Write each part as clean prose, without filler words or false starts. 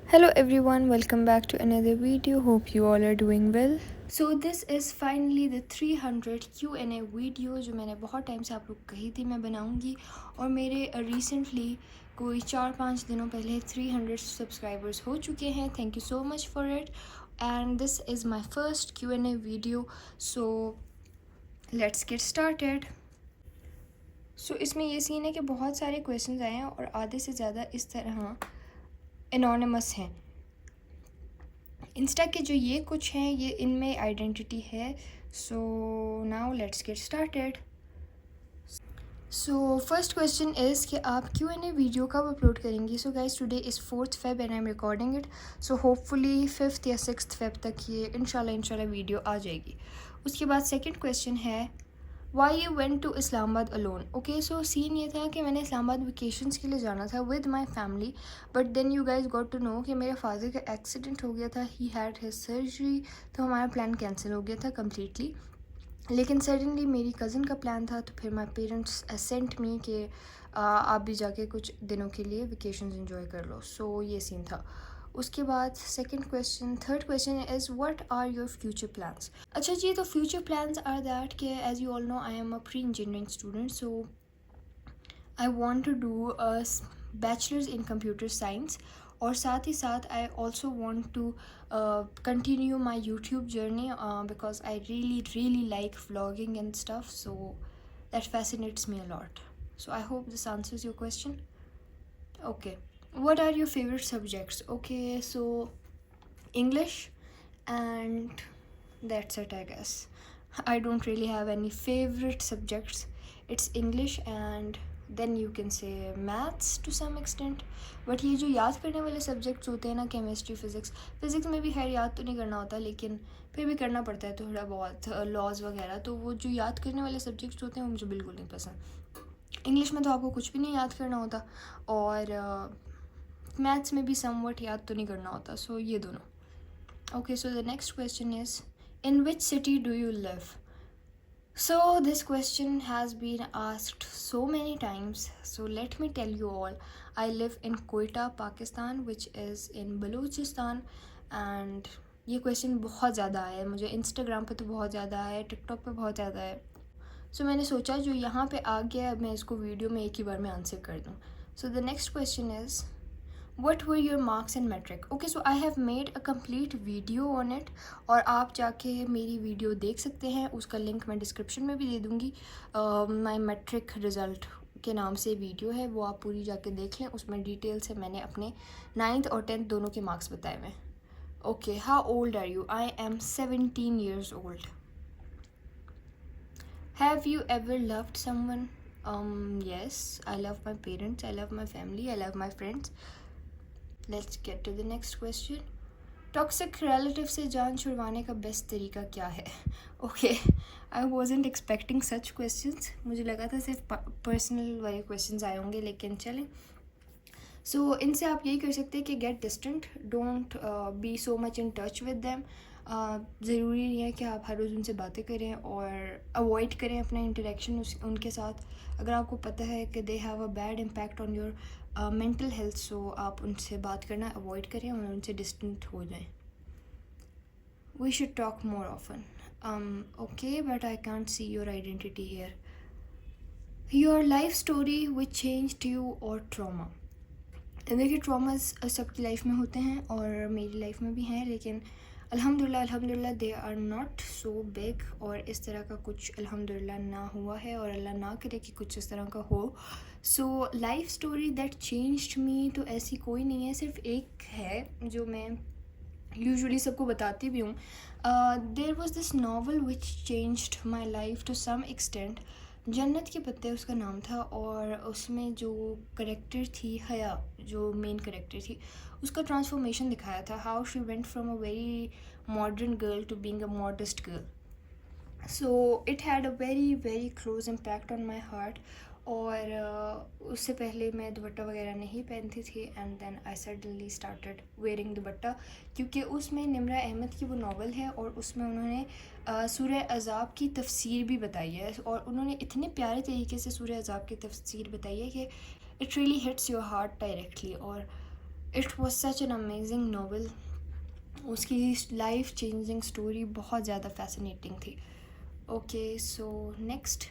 Hello everyone, welcome back to another video. Hope you all are doing well. So this is finally the 300 Q&A video जो मैंने बहुत time से आप लोग कही थी मैं बनाऊंगी, और मेरे रिसेंटली कोई 4-5 दिनों पहले 300 सब्सक्राइबर्स हो चुके हैं. Thank you so much for it, and this is my first Q&A video. So let's get started. So इसमें ये सीन है कि बहुत सारे क्वेश्चंस आए हैं और आधे से ज़्यादा इस तरह एनोनिमस हैं. इंस्टा के जो ये कुछ हैं ये इनमें आइडेंटिटी है. So now let's get started. So first question is कि आप Q&A वीडियो कब अपलोड करेंगी. So guys today is 4th Feb and I am recording it. So hopefully 5th या 6th Feb तक ये इंशाल्लाह वीडियो आ जाएगी. उसके बाद सेकंड क्वेश्चन है why you went to Islamabad alone. Okay, so scene ये था कि मैंने इस्लामाबाद वेकेशंस के लिए जाना था with my family, but then you guys got to know कि मेरे फादर का एक्सीडेंट हो गया था. ही हैड हिज सर्जरी, तो हमारा प्लान कैंसिल हो गया था कम्प्लीटली. लेकिन सडनली मेरी कज़न का प्लान था, तो फिर माई पेरेंट्स सेंट मी कि आप भी जाके कुछ दिनों के लिए वेकेशंस एंजॉय कर लो. सो ये सीन था. उसके बाद third question is what are your future plans. अच्छा जी, तो फ्यूचर प्लान्स आर दैट कि as you all know I am a pre engineering student. So I want to do a bachelors in computer science, और साथ ही साथ I also want to continue my YouTube journey because I really like vlogging and stuff. So that fascinates me a lot. So I hope this answers your question. Okay. What are your favorite subjects? Okay, so English, and that's it, I guess. I don't really have any favorite subjects. It's English and then you can say maths to some extent. But ये जो याद करने वाले subjects होते हैं ना, chemistry, physics में भी खैर याद तो नहीं करना होता, लेकिन फिर भी करना पड़ता है थोड़ा बहुत, लॉज वगैरह. तो वो जो याद करने वाले सब्जेक्ट्स होते हैं वो मुझे बिल्कुल नहीं पसंद. इंग्लिश में तो आपको कुछ भी नहीं याद करना होता, और मैथ्स में भी समवट याद तो नहीं करना होता. सो ये दोनों. Okay, so the next question is, in which city do you live? So this question has been asked so many times, so let me tell you all. I live in Quetta, Pakistan, which is in Balochistan. And ये question बहुत ज़्यादा आया है मुझे. Instagram पे तो बहुत ज़्यादा है, टिकटॉक पे बहुत ज़्यादा है. सो मैंने सोचा जो यहाँ पे आ गया मैं इसको वीडियो में एक ही बार में आंसर कर दूँ. So the next question is what were your marks in metric? Okay, so I have made a complete video on it, और आप जाके मेरी वीडियो देख सकते हैं. उसका लिंक मैं डिस्क्रिप्शन में भी दे दूँगी. माई मेट्रिक रिज़ल्ट के नाम से वीडियो है, वो आप पूरी जाके देख लें. उसमें डिटेल से मैंने अपने 9th और 10th दोनों के मार्क्स बताए हुए. Okay, how old are you? I am 17 years old. Have you ever loved someone? Yes, I love my parents, I love my family, I love my friends. Let's get to the next question. Toxic relative से जान छुड़वाने का best तरीका क्या है? Okay, I wasn't expecting such questions. मुझे लगा था सिर्फ पर्सनल वाले क्वेश्चंस आए होंगे, लेकिन चलें. सो इनसे आप यही कर सकते हैं कि get distant, don't be so much in touch with them. ज़रूरी नहीं है कि आप हर रोज़ उनसे बातें करें, और अवॉइड करें अपना इंटरेक्शन उनके साथ. अगर आपको पता है कि they have a bad impact on your mental health, so आप उनसे बात करना अवॉइड करें और उनसे डिस्टेंट हो जाएं. We should talk more often. Okay, but I can't see your identity here. Your life story which changed you और ट्रॉमा. देखिए, ट्रॉमास सबकी लाइफ में होते हैं और मेरी लाइफ में भी हैं, लेकिन अल्हम्दुलिल्लाह they are not so big, और इस तरह का कुछ अल्हम्दुलिल्लाह ना हुआ है, और अल्लाह ना करे कि कुछ इस तरह का हो. So life story that changed me तो ऐसी कोई नहीं है, सिर्फ एक है जो मैं यूजुअली सबको बताती भी हूँ. There was this novel which changed my life to some extent. जन्नत के पत्ते उसका नाम था, और उसमें जो करेक्टर थी हया, जो मेन करेक्टर थी, उसका ट्रांसफॉर्मेशन दिखाया था. How she went from a very modern girl to being a modest girl. So it had a very close impact on my heart. और उससे पहले मैं दुपट्टा वगैरह नहीं पहनती थी and then I suddenly started wearing दुपट्टा, क्योंकि उसमें निम्रा अहमद की वो नावल है और उसमें उन्होंने सूरह अज़ाब की तफसीर भी बताई है और उन्होंने इतने प्यारे तरीके से सूरह अज़ाब की तफसीर बताई है कि it really hits your heart directly. और it was such an amazing novel. उसकी लाइफ चेंजिंग स्टोरी बहुत ज़्यादा फैसिनेटिंग थी। Okay, so next,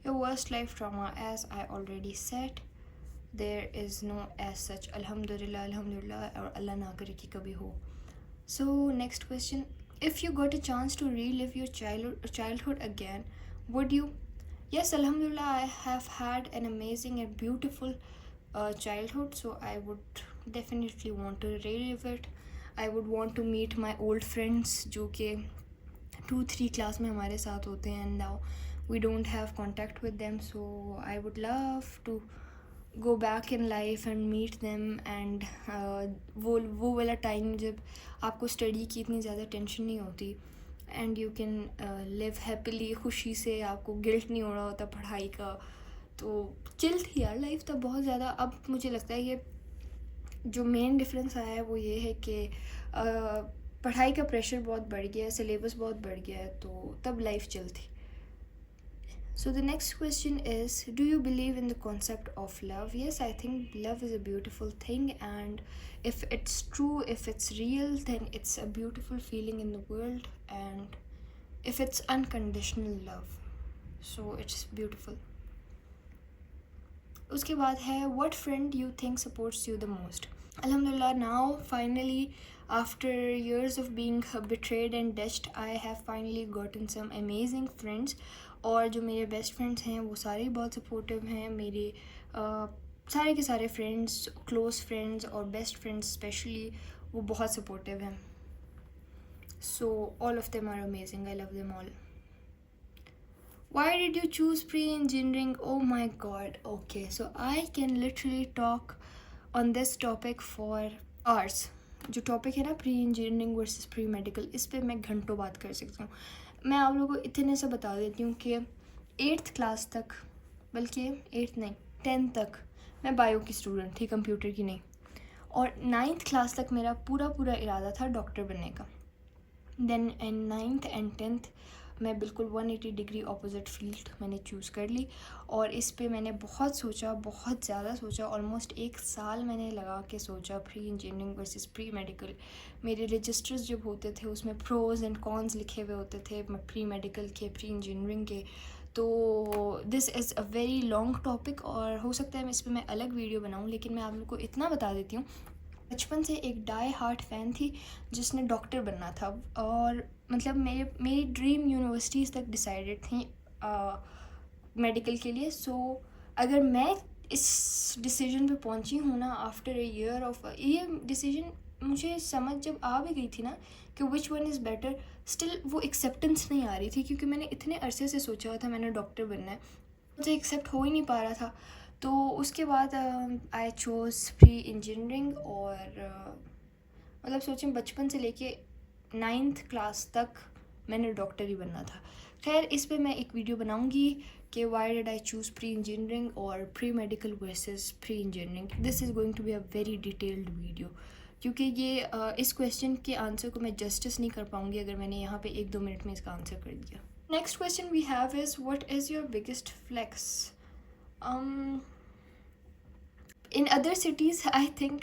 your worst life trauma. As I already said, there is no as such, अल्हम्दुलिल्लाह अल्हम्दुलिल्लाह, और अल्लाह ना करे कि कभी हो। So next question, if you got a chance to relive your childhood again, would you? Yes, alhamdulillah, I have had an amazing and beautiful childhood, so I would definitely want to relive it. I would want to meet my old friends जो कि 2-3 class में हमारे साथ होते हैं, and now we don't have contact with them, so I would love to go back in life and meet them and वो वाला time जब आपको स्टडी की इतनी ज़्यादा टेंशन नहीं होती and you can live happily, खुशी से, आपको गिल्ट नहीं हो रहा होता पढ़ाई का। तो चिल थी यार लाइफ तब बहुत ज़्यादा। अब मुझे लगता है कि जो मेन डिफरेंस आया है वो ये है कि पढ़ाई का प्रेशर बहुत बढ़ गया है, सिलेबस बहुत बढ़ गया है, तो तब लाइफ चिल थी। So the next question is, do you believe in the concept of love? Yes, I think love is a beautiful thing, and if it's true, if it's real, then it's a beautiful feeling in the world, and if it's unconditional love, so it's beautiful. उसके बाद है, what friend you think supports you the most? Alhamdulillah, now finally, after years of being betrayed and dashed, I have finally gotten some amazing friends. और जो मेरे best friends हैं वो सारे बहुत सपोर्टिव हैं। मेरे सारे के सारे फ्रेंड्स, क्लोज फ्रेंड्स और बेस्ट फ्रेंड्स स्पेशली, वो बहुत सपोर्टिव हैं। So all of them are amazing, I love them all. Why did you choose pre-engineering? Oh my god. Okay, so I can literally talk on this topic for hours. जो topic है ना pre engineering versus pre medical, इस पर मैं घंटों बात कर सकती हूँ। मैं आप लोगों को इतने से बता देती हूँ कि 8th क्लास तक, बल्कि 8th नहीं 10th तक मैं बायो की स्टूडेंट थी, कंप्यूटर की नहीं। और 9th क्लास तक मेरा पूरा इरादा था डॉक्टर बनने का। Then in 9th and 10th मैं बिल्कुल 180 डिग्री अपोजिट फील्ड मैंने चूज़ कर ली। और इस पे मैंने बहुत सोचा, बहुत ज़्यादा सोचा, ऑलमोस्ट 1 साल मैंने लगा के सोचा pre engineering versus pre medical. मेरे रजिस्टर्स जब होते थे उसमें प्रोज एंड कॉन्स लिखे हुए होते थे प्री मेडिकल के, प्री इंजीनियरिंग के। तो this is a very long topic और हो सकता है मैं इस पर मैं अलग वीडियो बनाऊँ, लेकिन मैं आप लोग को इतना बता देती हूँ, बचपन से एक डाई हार्ट फ़ैन थी जिसने डॉक्टर बनना था। और मतलब मेरी ड्रीम यूनिवर्सिटीज़ तक डिसाइडेड थी मेडिकल के लिए। सो अगर मैं इस डिसीजन पे पहुंची हूँ ना आफ्टर अ ईयर ऑफ, ये डिसीजन मुझे समझ जब आ भी गई थी ना कि which one is better, still वो एक्सेप्टेंस नहीं आ रही थी, क्योंकि मैंने इतने अरसे से सोचा हुआ था मैंने डॉक्टर बनना है, मुझे एक्सेप्ट हो ही नहीं पा रहा था। तो उसके बाद आई चोज़ प्री इंजीनियरिंग। और मतलब सोचें बचपन से लेके 9th क्लास तक मैंने डॉक्टर ही बनना था। खैर इस पे मैं एक वीडियो बनाऊंगी कि why did I choose pre engineering और pre medical versus pre engineering. This is going to be a very detailed video, क्योंकि ये इस क्वेश्चन के आंसर को मैं जस्टिस नहीं कर पाऊँगी अगर मैंने यहाँ पे 1-2 मिनट में इसका आंसर कर दिया। Next question we have is, what is your biggest flex? In other cities I think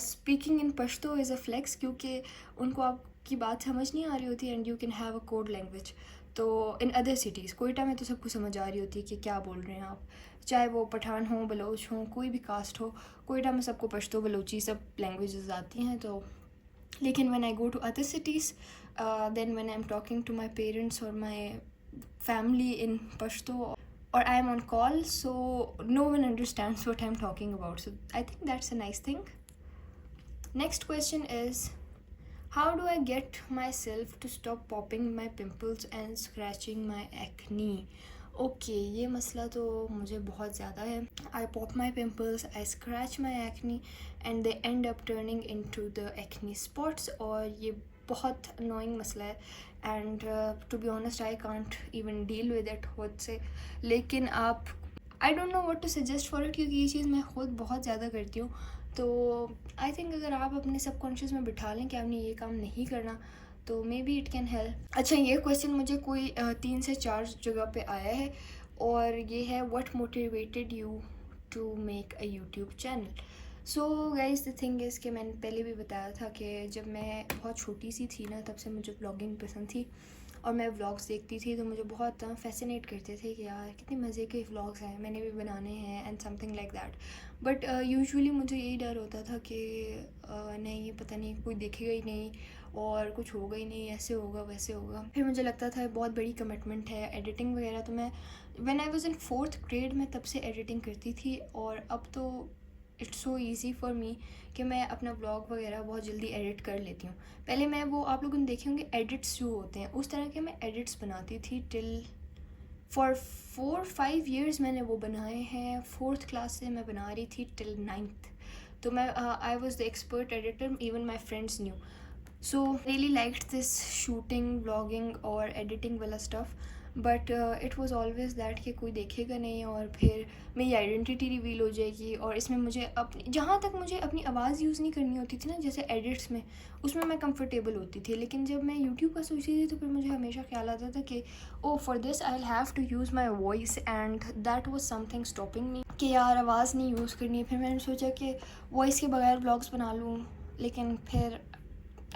speaking in Pashto is a flex, क्योंकि उनको आपकी बात समझ नहीं आ रही होती and you can have a code language. तो इन अदर सिटीज़, कोयटा में तो सबको समझ आ रही होती है कि क्या बोल रहे हैं आप, चाहे वो पठान हो, बलोच हो, कोई भी कास्ट हो, कोयटा में सबको पश्तो बलोची सब लैंग्वेजेस आती हैं। तो लेकिन when I go to other cities, then when I am talking to my parents और my family in Pashto, or I am on call, so no one understands what I'm talking about. So I think that's a nice thing. Next question is, how do I get myself to stop popping my pimples and scratching my acne? Okay, ये मसला तो मुझे बहुत ज़्यादा है। I pop my pimples, I scratch my acne and they end up turning into the acne spots, और ये बहुत annoying मसला है and to be honest I can't even deal with it खुद से। लेकिन आप I don't know what to suggest for it, क्योंकि ये चीज़ मैं खुद बहुत ज़्यादा करती हूँ। तो आई थिंक अगर आप अपने सबकॉन्शियस में बिठा लें कि आपने ये काम नहीं करना, तो may be it can help. अच्छा, ये क्वेश्चन मुझे कोई 3 से 4 जगह पे आया है, और ये है what motivated you to make a YouTube channel. So guys the thing is कि मैंने पहले भी बताया था कि जब मैं बहुत छोटी सी थी ना, तब से मुझे ब्लॉगिंग पसंद थी और मैं व्लॉग्स देखती थी, तो मुझे बहुत फैसिनेट करते थे कि यार कितने मज़े के व्लॉग्स हैं, मैंने भी बनाने हैं and something like that. But usually मुझे यही डर होता था कि नहीं, पता नहीं कोई देखेगा ही नहीं और कुछ होगा ही नहीं, ऐसे होगा वैसे होगा। फिर मुझे लगता था बहुत बड़ी कमिटमेंट है एडिटिंग वगैरह। तो मैं when I was in 4th grade में तब से एडिटिंग करती थी, और अब तो it's so easy for me कि मैं अपना ब्लॉग वगैरह बहुत जल्दी एडिट कर लेती हूँ। पहले मैं वो, आप लोगों ने देखे होंगे एडिट्स जो होते हैं, उस तरह के मैं एडिट्स बनाती थी टिल फॉर 4-5 ईयर्स मैंने वो बनाए हैं। 4th क्लास से मैं बना रही थी टिल 9th। तो मैं I was the expert editor, even my friends new. So really liked this shooting, blogging और एडिटिंग वाला stuff. But it was always that कि कोई देखेगा नहीं और फिर मेरी आइडेंटिटी रिवील हो जाएगी। और इसमें मुझे अपनी, जहाँ तक मुझे अपनी आवाज़ यूज़ नहीं करनी होती थी ना, जैसे एडिट्स में, उसमें मैं कंफर्टेबल होती थी। लेकिन जब मैं यूट्यूब का सोचती थी तो फिर मुझे हमेशा ख्याल आता था कि oh for this I have to use my voice, and that was something stopping me कि यार आवाज़ नहीं यूज़ करनी है। फिर मैंने सोचा कि वॉइस के बगैर ब्लॉग्स बना लूँ, लेकिन फिर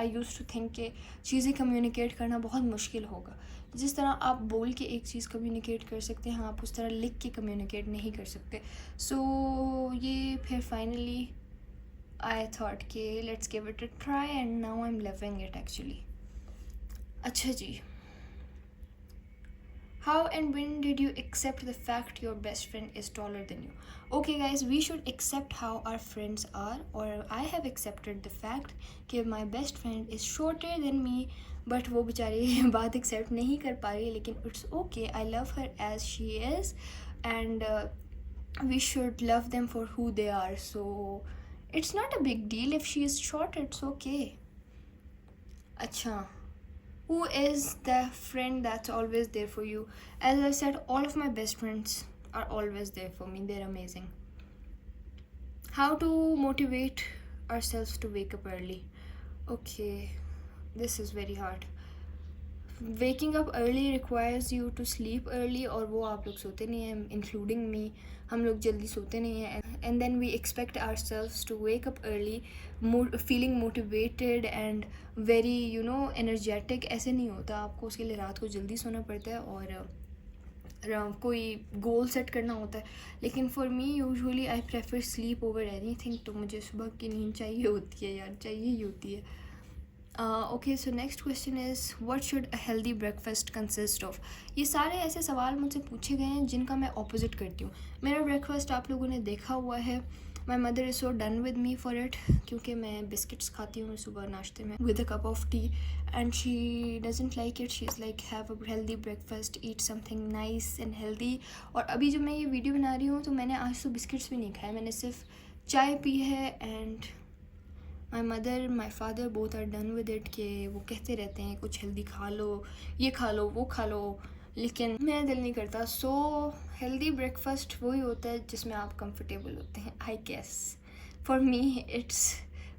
आई यूज़ टू थिंक कि चीज़ें कम्युनिकेट करना बहुत मुश्किल होगा। जिस तरह आप बोल के एक चीज़ कम्युनिकेट कर सकते हैं, आप उस तरह लिख के कम्युनिकेट नहीं कर सकते। सो ये फिर फाइनली आई थॉट कि let's give it a try, and now I am loving it actually. अच्छा जी, how and when did you accept the fact your best friend is taller than you? Okay guys, we should accept how our friends are, or I have accepted the fact कि my best friend is shorter than me, but वो बेचारी बात accept नहीं कर पा रही, लेकिन it's okay, I love her as she is, and we should love them for who they are. So it's not a big deal if she is short, it's okay. अच्छा, who is the friend that's always there for you? As I said, all of my best friends are always there for me, they're amazing. How to motivate ourselves to wake up early? Okay, this is very hard. Waking up early requires you to sleep early, और वो आप लोग सोते नहीं हैं, including me. हम लोग जल्दी सोते नहीं हैं, and then we expect ourselves to wake up early feeling motivated and very energetic. ऐसे नहीं होता, आपको उसके लिए रात को जल्दी सोना पड़ता है और कोई गोल सेट करना होता है। लेकिन for me usually I prefer sleep over anything. तो मुझे सुबह की नींद चाहिए होती है यार, चाहिए ही होती है। Okay, so next question is what should a healthy breakfast consist of? ये सारे ऐसे सवाल मुझसे पूछे गए हैं जिनका मैं ऑपोजिट करती हूँ। मेरा ब्रेकफास्ट आप लोगों ने देखा हुआ है। My mother is so done with me for it, क्योंकि मैं बिस्किट्स खाती हूँ सुबह नाश्ते में with a cup of T, and she doesn't like it. She is like have a healthy breakfast, eat something nice and healthy. और अभी जब मैं ये वीडियो बना रही हूँ तो मैंने आज तो बिस्किट्स भी नहीं खाए, मैंने सिर्फ चाय पी है। And my mother, my father both are done with it कि वो कहते रहते हैं कुछ हेल्दी खा लो, ये खा लो, वो खा लो, लेकिन मेरा दिल नहीं करता। सो हेल्दी ब्रेकफास्ट वही होता है जिसमें आप कंफर्टेबल होते हैं, I guess. For me it's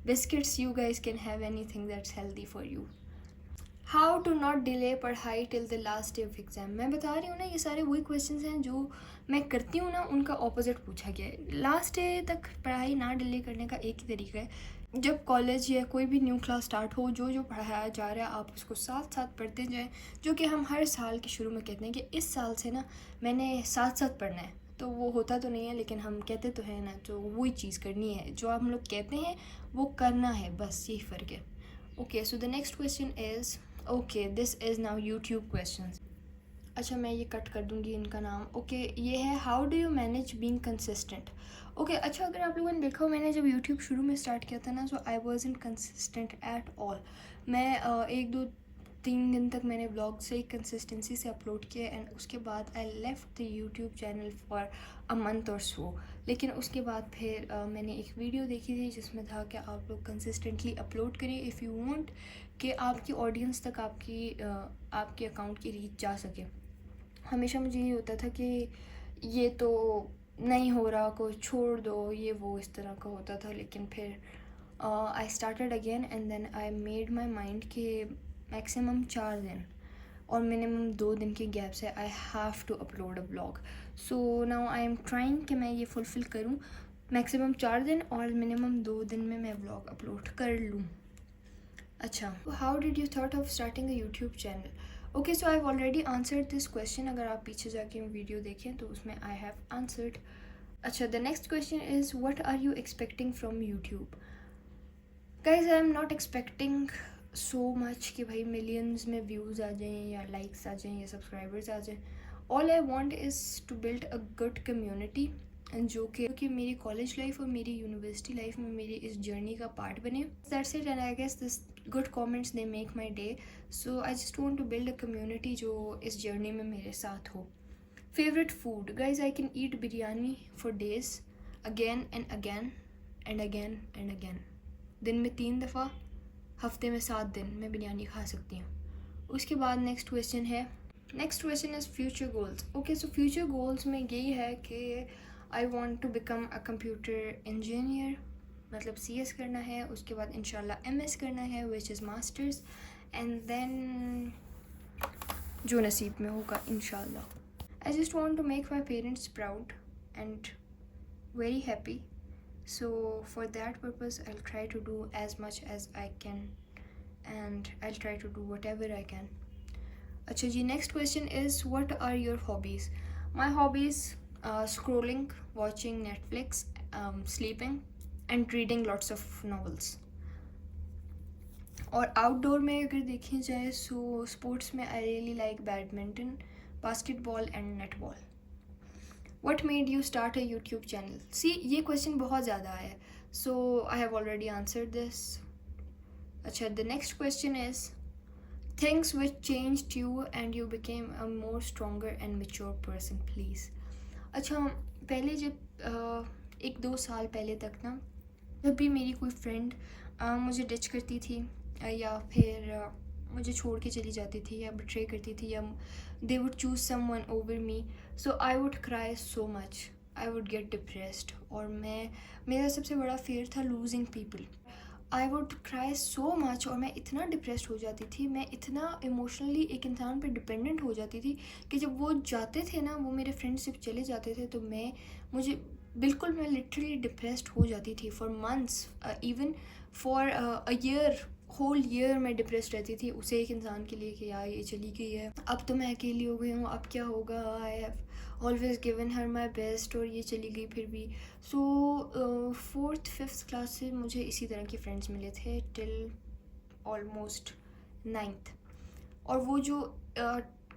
biscuits, you guys can have anything that's healthy for you. How to not delay पढ़ाई till the last day of exam? मैं बता रही हूँ ना, ये सारे वही क्वेश्चन हैं जो मैं करती हूँ ना, उनका ऑपोजिट पूछा गया है। लास्ट डे तक पढ़ाई ना डिले करने का एक ही तरीका है, जब कॉलेज या कोई भी न्यू क्लास स्टार्ट हो, जो जो पढ़ाया जा रहा है आप उसको साथ साथ पढ़ते जाएं। जो कि हम हर साल के शुरू में कहते हैं कि इस साल से ना मैंने साथ साथ पढ़ना है, तो वो होता तो नहीं है, लेकिन हम कहते तो हैं ना, तो वही चीज़ करनी है जो हम लोग कहते हैं वो करना है, बस यही फ़र्क है। Okay, so the next question is, okay this is now YouTube question. अच्छा, मैं ये कट कर दूँगी इनका नाम। ओके, ये है how do you manage being consistent? Okay, अच्छा, अगर आप लोगों ने देखा हो, मैंने जब यूट्यूब शुरू में स्टार्ट किया था ना, so I wasn't consistent at all. मैं 1-2-3 दिन तक मैंने व्लॉग से कंसिस्टेंसी से अपलोड किया, एंड उसके बाद I left the YouTube channel for a month और सो। लेकिन उसके बाद फिर मैंने एक वीडियो देखी थी जिसमें था कि आप लोग कंसिस्टेंटली अपलोड करें इफ़ यू वांट कि आपकी ऑडियंस तक आपके अकाउंट की रीच जा सके। हमेशा मुझे ये होता था कि ये तो नहीं हो रहा, को छोड़ दो, ये वो इस तरह का होता था। लेकिन फिर I started again and then I made my mind कि मैक्सिमम 4 दिन और मिनिमम 2 दिन के गैप से I have to upload a blog. So now I am trying कि मैं ये फुलफ़िल करूँ, मैक्सिमम 4 दिन और मिनिमम 2 दिन में मैं ब्लॉग अपलोड कर लूँ। अच्छा, how did you thought of starting a YouTube channel? Okay, so I have already answered this question. अगर आप पीछे जाके वीडियो देखें तो उसमें आई हैव आंसर्ड। अच्छा, the next question is what are you expecting from YouTube? Guys, I am not expecting so much कि भाई मिलियंस में व्यूज़ आ जाएं या लाइक्स आ जाएं या सब्सक्राइबर्स आ जाएं। All I want is to build a good community जो कि मेरी कॉलेज लाइफ और मेरी यूनिवर्सिटी लाइफ में मेरी इस जर्नी का पार्ट बने। That's it, and I guess this good comments they make my day. So I just want to build a community जो इस जर्नी में मेरे साथ हो। Favourite food? Guys, I can eat biryani for days, again and again and again and again. दिन में 3 दफ़ा, हफ्ते में 7 दिन मैं बिरयानी खा सकती हूँ। उसके बाद next question is future goals. Okay, so future goals में यही है कि I want to become a computer engineer, मतलब CS करना है। उसके बाद इंशाल्लाह MS करना है, which is masters, and then जो नसीब में होगा इंशाल्लाह। I just want to make my parents proud and very happy. So for that purpose I'll try to do as much as I can and I'll try to do whatever I can. अच्छा जी, next question is what are your hobbies? My hobbies, scrolling, watching Netflix, sleeping and reading lots of novels. और outdoor में अगर देखी जाए so sports में आई really like badminton, basketball and netball. What made you start a YouTube channel? See, ये question बहुत ज़्यादा है, so I have already answered this. अच्छा, the next question is things which changed you and you became a more stronger and mature person, please. अच्छा, पहले जब 1-2 साल पहले तक ना, जब भी मेरी कोई फ्रेंड मुझे डिच करती थी या फिर मुझे छोड़ के चली जाती थी या बिट्रे करती थी या they would choose someone over me, so I would cry so much, I would get depressed. और मेरा सबसे बड़ा फेयर था losing people. I would cry so much और मैं इतना डिप्रेस्ड हो जाती थी, मैं इतना इमोशनली एक इंसान पर डिपेंडेंट हो जाती थी कि जब वो जाते थे ना, वो मेरे फ्रेंडशिप चले जाते थे, तो मैं लिटरली डिप्रेस्ड हो जाती थी for months, even for a year, whole year मैं डिप्रेस्ड रहती थी उसे एक इंसान के लिए कि यार ये चली गई है, अब तो मैं अकेली हो गई हूँ, अब क्या होगा, I have always given her my best और ये चली गई फिर भी. सो 4th-5th क्लास से मुझे इसी तरह के फ्रेंड्स मिले थे टिल ऑलमोस्ट 9th. और वो जो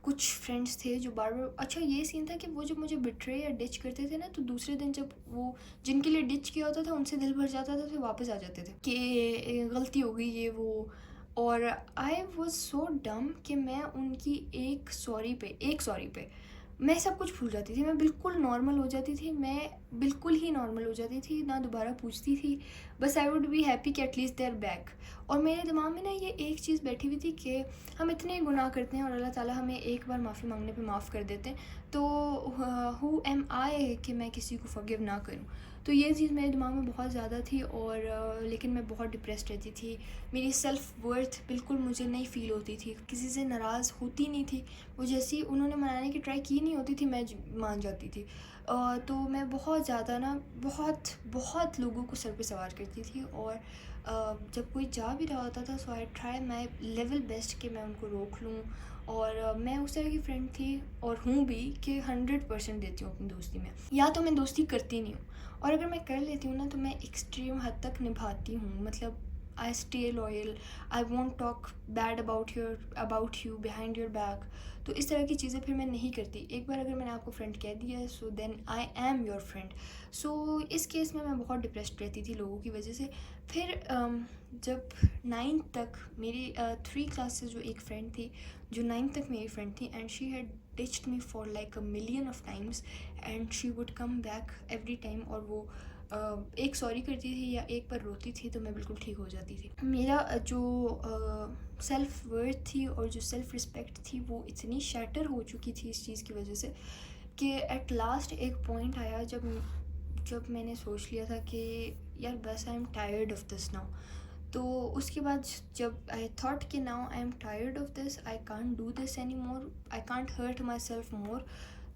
कुछ फ्रेंड्स थे जो बार बार, अच्छा ये सीन था कि वो जब मुझे बिट्रे या डिच करते थे ना, तो दूसरे दिन जब वो जिनके लिए डिच किया होता था उनसे दिल भर जाता था, तो वापस आ जाते थे कि गलती हो गई ये वो. और आई वॉज सो डम कि मैं उनकी एक सॉरी पे मैं सब कुछ भूल जाती थी, मैं बिल्कुल नॉर्मल हो जाती थी, मैं बिल्कुल ही नॉर्मल हो जाती थी, ना दोबारा पूछती थी, बस आई वुड बी हैप्पी कि एटलीस्ट दे आर बैक. और मेरे दिमाग में ना ये एक चीज़ बैठी हुई थी कि हम इतने गुनाह करते हैं और अल्लाह ताला हमें एक बार माफ़ी मांगने पे माफ़ कर देते हैं, तो हु एम आई कि मैं किसी को फॉरगिव ना करूं. तो ये चीज़ मेरे दिमाग में बहुत ज़्यादा थी और लेकिन मैं बहुत डिप्रेस्ड रहती थी, मेरी सेल्फ़ वर्थ बिल्कुल मुझे नहीं फ़ील होती थी, किसी से नाराज़ होती नहीं थी, वो जैसी उन्होंने मनाने की ट्राई की नहीं होती थी मैं मान जाती थी. तो मैं बहुत ज़्यादा ना बहुत लोगों को सर पे सवार करती थी और जब कोई जा भी रहा होता था, so I try my level best कि मैं उनको रोक लूँ. और मैं उस तरह की फ्रेंड थी और हूँ भी कि 100% देती हूँ अपनी दोस्ती में, या तो मैं दोस्ती करती नहीं हूँ, और अगर मैं कर लेती हूँ ना तो मैं एक्सट्रीम हद तक निभाती हूँ, मतलब I stay loyal, I want talk bad about you behind your back. तो इस तरह की चीज़ें फिर मैं नहीं करती. एक बार अगर मैंने आपको फ्रेंड कह दिया है, so then I am your friend. So इस केस में मैं बहुत डिप्रेस्ड रहती थी लोगों की वजह से. फिर जब 9th तक मेरी 3 क्लास से जो एक फ्रेंड थी जो 9th तक मेरी फ्रेंड थी, and she had ditched me for like a million of times and she would come back every time. और वो एक सॉरी करती थी या एक बार रोती थी तो मैं बिल्कुल ठीक हो जाती थी. मेरा जो सेल्फ़ वर्थ थी और जो सेल्फ़ रिस्पेक्ट थी वो इतनी शैटर हो चुकी थी इस चीज़ की वजह से कि एट लास्ट एक पॉइंट आया जब मैंने सोच लिया था कि यार बस I am tired of this now. तो उसके बाद जब आई थॉट कि now I am tired of this, I can't do this any more, I can't hurt myself more,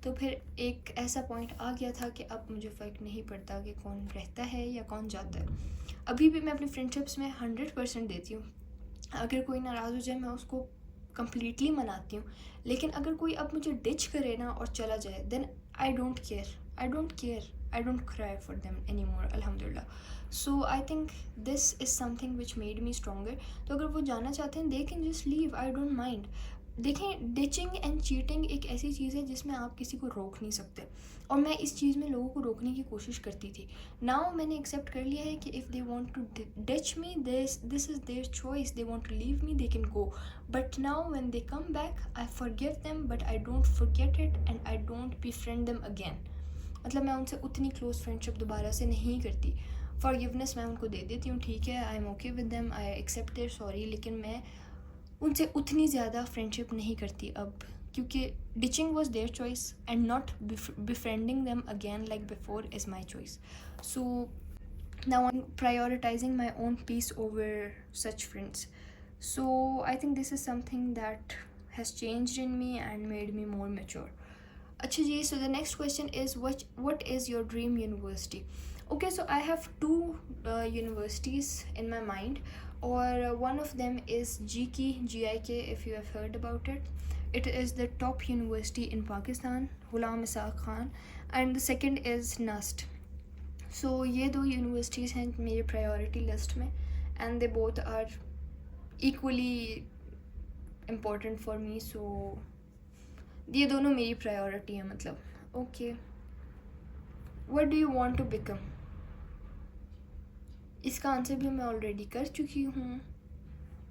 तो फिर एक ऐसा पॉइंट आ गया था कि अब मुझे फ़र्क नहीं पड़ता कि कौन रहता है या कौन जाता है। अभी भी मैं अपनी फ्रेंडशिप्स में 100% देती हूँ। अगर कोई नाराज़ हो जाए मैं उसको कम्प्लीटली मनाती हूँ, लेकिन अगर कोई अब मुझे डिच करे ना और चला जाए, then I don't care, I don't cry for them anymore, अल्हम्दुलिल्लाह। So I think this is something which made me stronger. तो अगर वो जाना चाहते हैं they can just leave, I don't mind. देखें, डिचिंग एंड चीटिंग एक ऐसी चीज़ है जिसमें आप किसी को रोक नहीं सकते, और मैं इस चीज़ में लोगों को रोकने की कोशिश करती थी। नाउ मैंने एक्सेप्ट कर लिया है कि if they want to ditch me, this is their choice, they want to leave me, they can go, but now when they come back I forgive them, but I don't forget it and I don't befriend them again. मतलब मैं उनसे उतनी close friendship दोबारा से नहीं करती। Forgiveness मैं उनको दे देती हूँ, ठीक है, I am okay with them, I accept their sorry, लेकिन मैं उनसे उतनी ज़्यादा फ्रेंडशिप नहीं करती अब, क्योंकि ditching was their choice and not befriending them again like before is my choice. So now I'm prioritizing my own peace over such friends. So I think this is something that has changed in me and made me more mature. अच्छा जी, so the next question is what is your dream university? Okay, so I have two universities in my mind, or one of them is GIK, if you have heard about it. It is the top university in Pakistan, Ghulam Ishaq Khan, and the second is NUST. So ये दो universities हैं मेरे priority list में, and they both are equally important for me. So ये दोनों मेरी priority है, मतलब। Okay, what do you want to become? इसका आंसर भी मैं ऑलरेडी कर चुकी हूँ।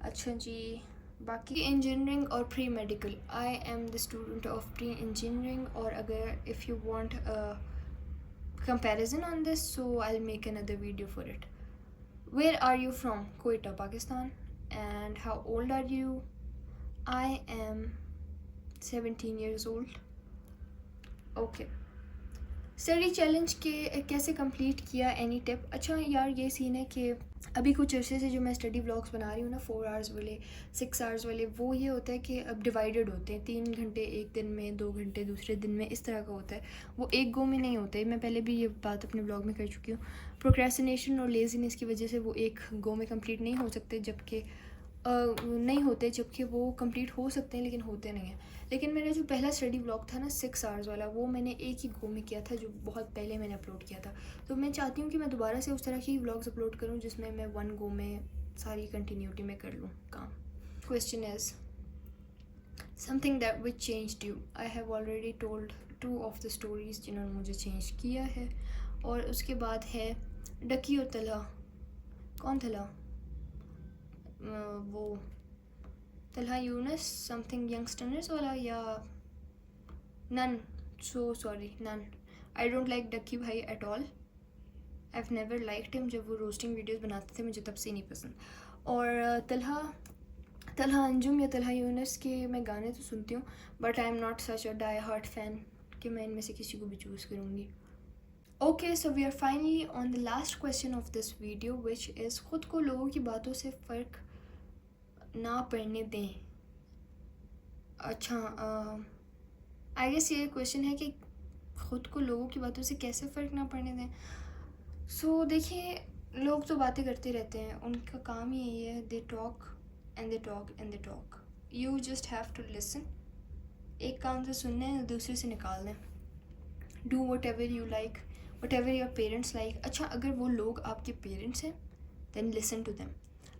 अच्छा जी, बाकी इंजीनियरिंग और pre medical, I am the student of pre engineering, और अगर if you want comparison on this, so I'll make another video for it. Where are you from? Quetta, Pakistan. And how old are you? I am 17 years old. Okay. Study challenge के कैसे complete किया, any tip? अच्छा यार, ये scene है कि अभी कुछ अरसे से जो मैं स्टडी व्लॉग्स बना रही हूँ ना, 4 आवर्स वाले, 6 आवर्स वाले, वो ये होता है कि अब डिवाइडेड होते हैं, 3 घंटे एक दिन में, 2 घंटे दूसरे दिन में, इस तरह का होता है। वो एक गो में नहीं होता है। मैं पहले भी ये बात अपने ब्लॉग में कर चुकी हूँ। प्रोक्रेस्टिनेशन और लेजीनेस की वजह से वो एक गो में कंप्लीट नहीं हो सकते, जबकि नहीं होते, जबकि वो कंप्लीट हो सकते हैं लेकिन होते नहीं हैं। लेकिन मेरा जो पहला स्टडी व्लॉग था ना, 6 आवर्स वाला, वो मैंने एक ही गो में किया था, जो बहुत पहले मैंने अपलोड किया था। तो मैं चाहती हूँ कि मैं दोबारा से उस तरह की व्लॉग्स अपलोड करूँ जिसमें मैं 1 गो में सारी कंटिन्यूटी में कर लूँ काम। Question is something that which changed you? I have already told 2 of the stories जिन्होंने मुझे चेंज किया है। और उसके बाद है डकी और तला। कौन तला? वो तलहा यूनस समथिंग यंगस्टर्स वाला, या none? So sorry, none. I don't like Ducky Bhai at all. I have never liked him. जब वो रोस्टिंग वीडियोस बनाते थे मुझे तब से नहीं पसंद। और तलहा अंजुम या तलहा यूनस के मैं गाने तो सुनती हूँ, but I am not such a die hard fan कि मैं इनमें से किसी को भी चूज़ करूँगी। Okay, so we are finally on the last question of this video, which is ख़ुद को लोगों की बातों से फ़र्क ना पड़ने दें। अच्छा, आई गेस ये क्वेश्चन है कि ख़ुद को लोगों की बातों से कैसे फ़र्क ना पड़ने दें। सो देखिए, लोग तो बातें करते रहते हैं, उनका काम ही यही है, they talk and they talk and they talk. You just have to listen. एक कान से सुनना है, दूसरे से निकालना है। Do whatever you like, whatever your parents like. अच्छा, अगर वो लोग आपके पेरेंट्स हैं देन लिसन टू देम।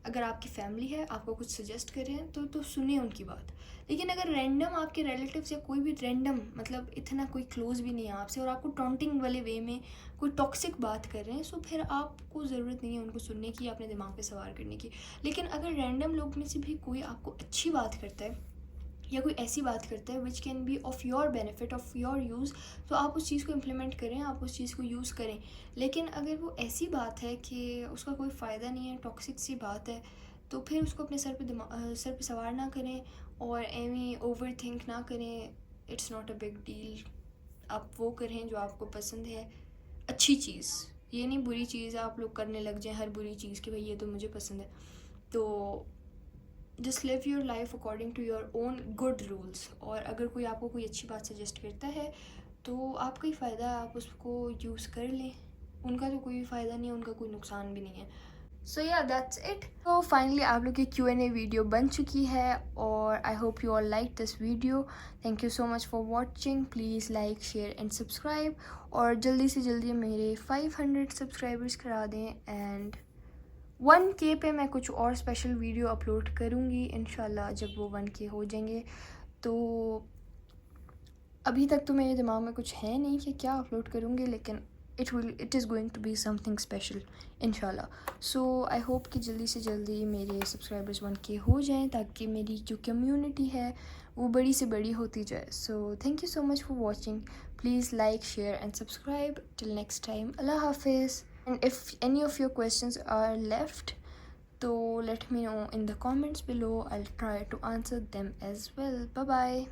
अगर आपकी फैमिली है, आपको कुछ सजेस्ट कर रहे हैं तो सुनिए उनकी बात। लेकिन अगर रैंडम आपके रिलेटिव्स या कोई भी रैंडम, मतलब इतना कोई क्लोज भी नहीं है आपसे, और आपको टॉन्टिंग वाले वे में कोई टॉक्सिक बात कर रहे हैं, सो फिर आपको ज़रूरत नहीं है उनको सुनने की, अपने दिमाग पे सवार करने की। लेकिन अगर रैंडम लोग में से भी कोई आपको अच्छी बात करता है या कोई ऐसी बात करता है which can be of your benefit, of your use, तो आप उस चीज़ को इम्प्लीमेंट करें, आप उस चीज़ को यूज़ करें। लेकिन अगर वो ऐसी बात है कि उसका कोई फ़ायदा नहीं है, टॉक्सिक सी बात है, तो फिर उसको अपने सर पे सवार ना करें और एवी ओवर थिंक ना करें। It's not a big deal. आप वो करें जो आपको पसंद है, अच्छी चीज़, ये नहीं बुरी चीज़ आप लोग करने लग जाएं हर बुरी चीज़ कि भाई ये तो मुझे पसंद है। तो just live your life according to your own good rules. और अगर कोई आपको कोई अच्छी बात सजेस्ट करता है तो आपका ही फ़ायदा है, आप उसको यूज़ कर लें, उनका तो कोई फ़ायदा नहीं है, उनका कोई नुकसान भी नहीं है। सो या दैट्स इट। तो फाइनली आप लोग की Q&A वीडियो बन चुकी है और I hope you all like this video. Thank you so much for watching. Please like share and subscribe और जल्दी से जल्दी मेरे 500 सब्सक्राइबर्स करा दें एंड 1K पे मैं कुछ और स्पेशल वीडियो अपलोड करूँगी इंशाल्लाह जब वो 1K हो जाएंगे। तो अभी तक तो मेरे दिमाग में कुछ है नहीं कि क्या अपलोड करूँगी, लेकिन it is going to be something special इंशाल्लाह। सो आई होप कि जल्दी से जल्दी मेरे सब्सक्राइबर्स 1K हो जाएं ताकि मेरी जो कम्युनिटी है वो बड़ी से बड़ी होती जाए। So thank you so much for watching. Please like share and subscribe. Till next time, अल्लाह हाफिज़। And if any of your questions are left, so let me know in the comments below. I'll try to answer them as well. Bye bye.